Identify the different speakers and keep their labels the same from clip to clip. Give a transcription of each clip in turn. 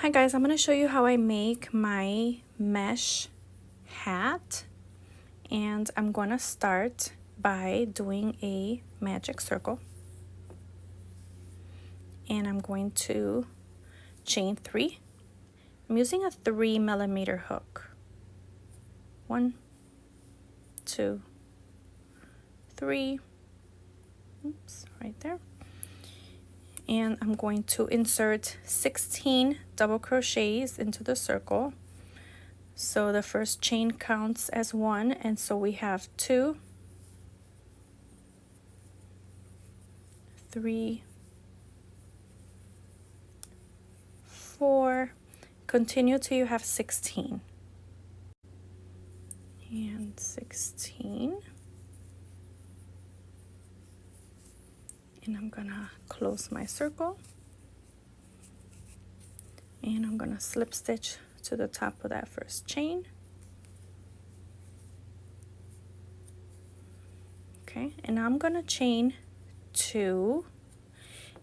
Speaker 1: Hi guys, I'm going to show you how I make my mesh hat, and I'm going to start by doing a magic circle, and I'm going to chain 3. I'm using a 3mm hook. 1, 2, 3, oops, right there. And I'm going to insert 16 double crochets into the circle. So the first chain counts as 1, and so we have 2, 3, 4, continue till you have 16. And 16. And I'm gonna close my circle. And I'm gonna slip stitch to the top of that first chain. Okay, and now I'm gonna chain 2.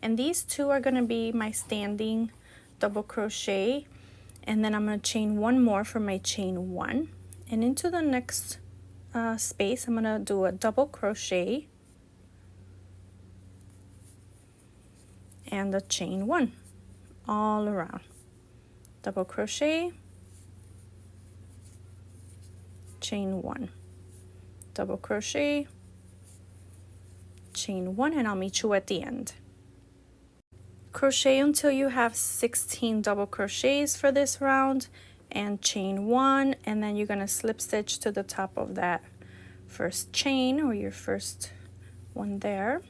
Speaker 1: And these 2 are gonna be my standing double crochet. And then I'm gonna chain 1 more for my chain 1. And into the next space, I'm gonna do a double crochet and a chain 1 all around. Double crochet, chain 1, double crochet, chain 1, and I'll meet you at the end. Crochet until you have 16 double crochets for this round, and chain 1, and then you're gonna slip stitch to the top of that first chain, or your first one there.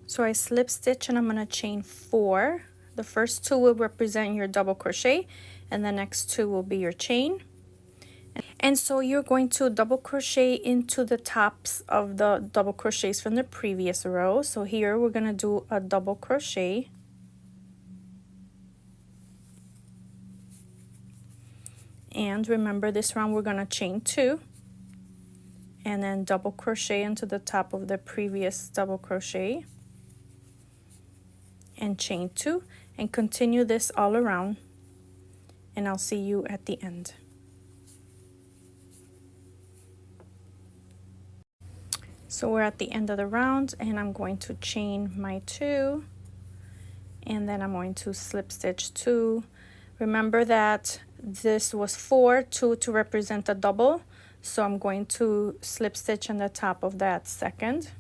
Speaker 1: So I slip stitch and I'm gonna chain 4. The first 2 will represent your double crochet, and the next 2 will be your chain. And so you're going to double crochet into the tops of the double crochets from the previous row. So here we're gonna do a double crochet. And remember, this round we're gonna chain 2 and then double crochet into the top of the previous double crochet and chain 2, and continue this all around, and I'll see you at the end. So we're at the end of the round, and I'm going to chain my 2, and then I'm going to slip stitch 2. Remember that this was 4, 2 to represent a double, so I'm going to slip stitch on the top of that second,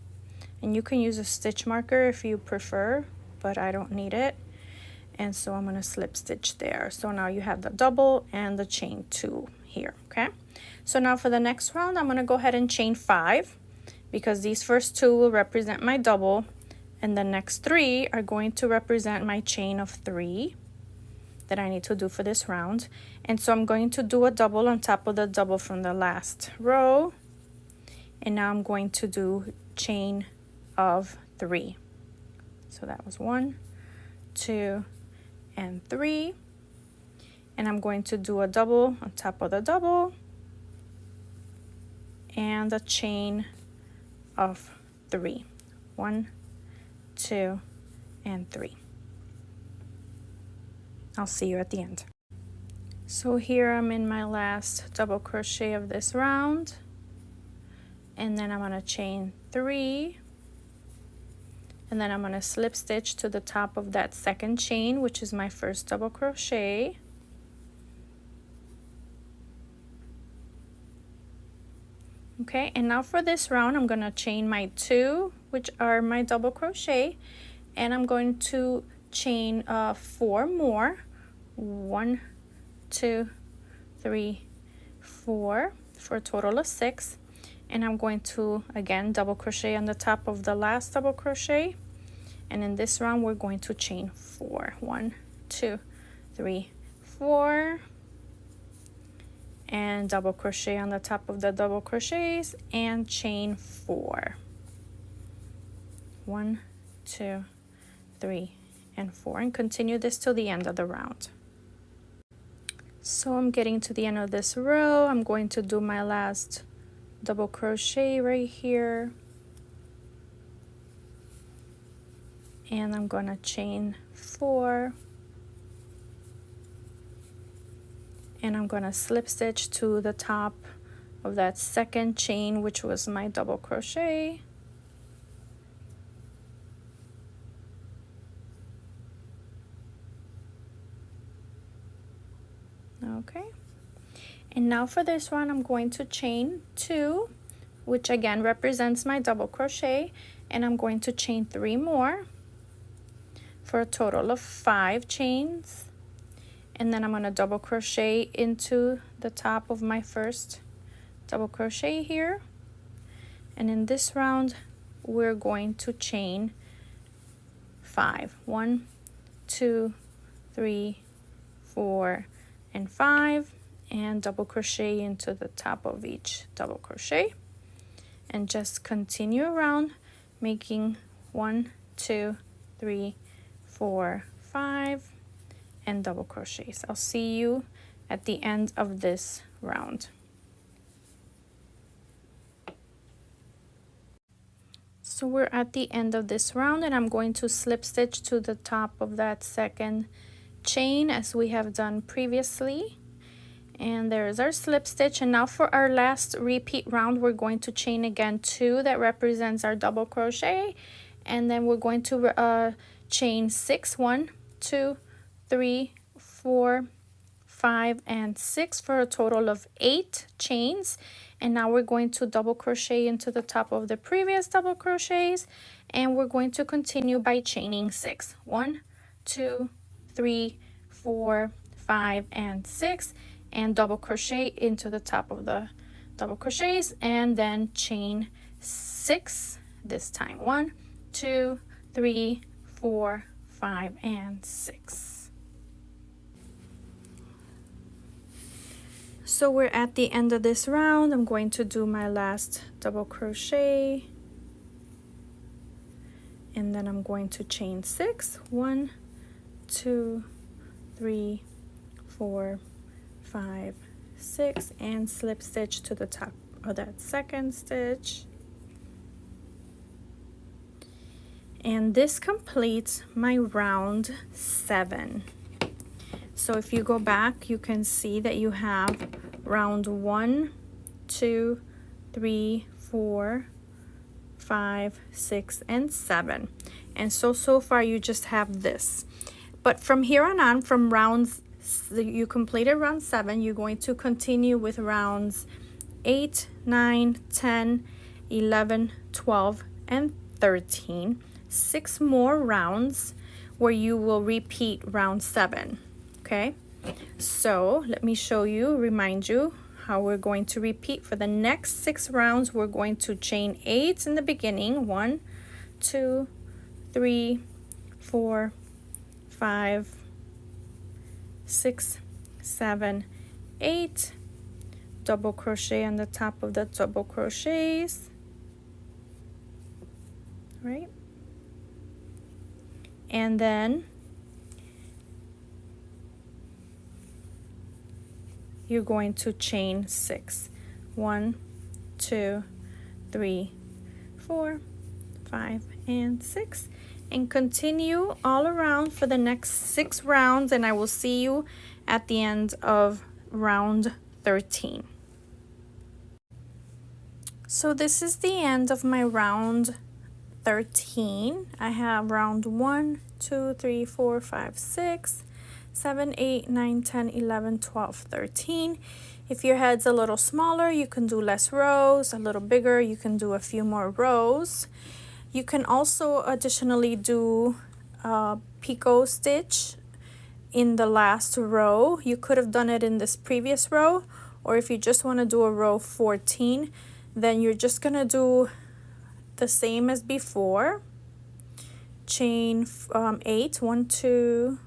Speaker 1: and you can use a stitch marker if you prefer, but I don't need it. And so I'm going to slip stitch there. So now you have the double and the chain 2 here. Okay, so now for the next round, I'm going to go ahead and chain 5, because these first 2 will represent my double, and the next 3 are going to represent my chain of 3 that I need to do for this round. And so I'm going to do a double on top of the double from the last row, and now I'm going to do chain of 3. So that was 1, 2, and 3, and I'm going to do a double on top of the double and a chain of 3. 1, 2, and 3. I'll see you at the end. So here I'm in my last double crochet of this round, and then I'm going to chain 3, and then I'm going to slip stitch to the top of that second chain, which is my first double crochet. Okay, and now for this round, I'm going to chain my 2, which are my double crochet, and I'm going to chain 4 more. 1, 2, 3, 4, for a total of 6. And I'm going to again double crochet on the top of the last double crochet, and in this round we're going to chain 4. 1, 2, 3, 4, and double crochet on the top of the double crochets and chain 4. 1, 2, 3, and 4, and continue this till the end of the round. So I'm getting to the end of this row. I'm going to do my last double crochet right here, and I'm gonna chain 4, and I'm gonna slip stitch to the top of that second chain, which was my double crochet. Okay, and now for this one I'm going to chain 2, which again represents my double crochet, and I'm going to chain 3 more for a total of 5 chains, and then I'm going to double crochet into the top of my first double crochet here, and in this round we're going to chain 5. 1, 2, 3, 4, and 5, and double crochet into the top of each double crochet, and just continue around making 1, 2, 3, 4, 5, and double crochets. I'll see you at the end of this round. So we're at the end of this round, and I'm going to slip stitch to the top of that second chain as we have done previously, and there's our slip stitch. And now for our last repeat round, we're going to chain again 2, that represents our double crochet, and then we're going to chain 6, 1, 2, 3, 4, 5, and 6 for a total of 8 chains. And now we're going to double crochet into the top of the previous double crochets, and we're going to continue by chaining 6. 1, 2, 3, 4, 5, and 6, and double crochet into the top of the double crochets, and then chain 6 this time. 1, 2, 3, 4, 5, and 6. So we're at the end of this round. I'm going to do my last double crochet, and then I'm going to chain 6. 1, 2, 3, 4, 5, 6, and slip stitch to the top of that second stitch. And this completes my round 7. So if you go back, you can see that you have round 1, 2, 3, 4, 5, 6, and 7. And so far you just have this. But from here on, from rounds, you completed round 7, you're going to continue with rounds 8, 9, 10, 11, 12, and 13. 6 more rounds where you will repeat round 7. Okay, so let me show you, remind you how we're going to repeat. For the next 6 rounds, we're going to chain 8 in the beginning. 1, 2, 3, 4, 5, 6, 7, 8. Double crochet on the top of the double crochets, right? And then you're going to chain 6. 1, 2, 3, 4, 5, and 6, and continue all around for the next 6 rounds, and I will see you at the end of round 13. So this is the end of my round 13. I have round 1, 2, 3, 4, 5, 6, 7, 8, 9, 10, 11, 12, 13. If your head's a little smaller, you can do less rows. A little bigger, you can do a few more rows. You can also additionally do a picot stitch in the last row. You could have done it in this previous row, or if you just want to do a row 14, then you're just going to do the same as before. Chain 8, 1, 2,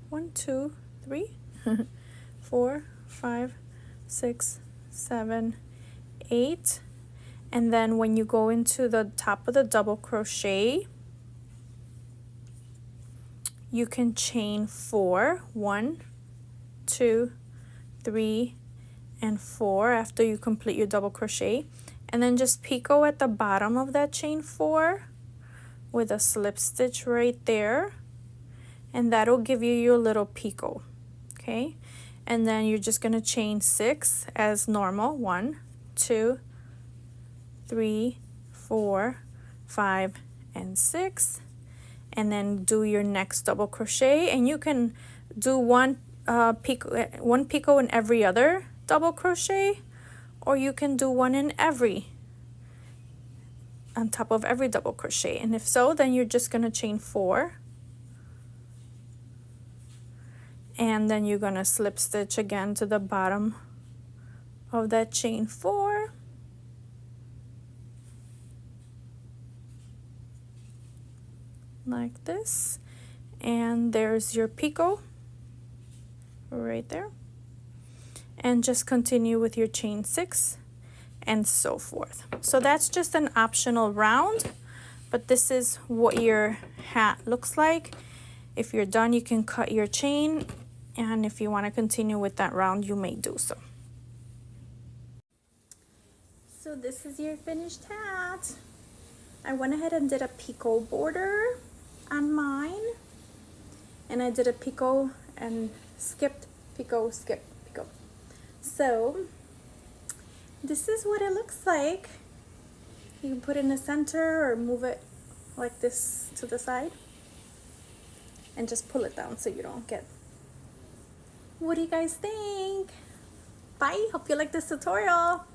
Speaker 1: 1, 2, 3, 4, 5, 6, 7, 8. And then when you go into the top of the double crochet, you can chain 4, 1, 2, 3, and 4 after you complete your double crochet, and then just picot at the bottom of that chain 4 with a slip stitch right there, and that'll give you your little picot. Okay, and then you're just gonna chain 6 as normal. 1, 2, 3, 4, 5, and 6, and then do your next double crochet, and you can do one picot in every other double crochet, or you can do one in every on top of every double crochet. And if so, then you're just gonna chain 4, and then you're gonna slip stitch again to the bottom of that chain 4, like this, and there's your picot right there, and just continue with your chain 6 and so forth. So that's just an optional round, but this is what your hat looks like. If you're done, you can cut your chain, and if you want to continue with that round, you may do so. So this is your finished hat. I went ahead and did a picot border on mine, and I did a picot and skipped picot, skip picot. So this is what it looks like. You can put it in the center or move it like this to the side and just pull it down so you don't get. What do you guys think? Bye, hope you like this tutorial.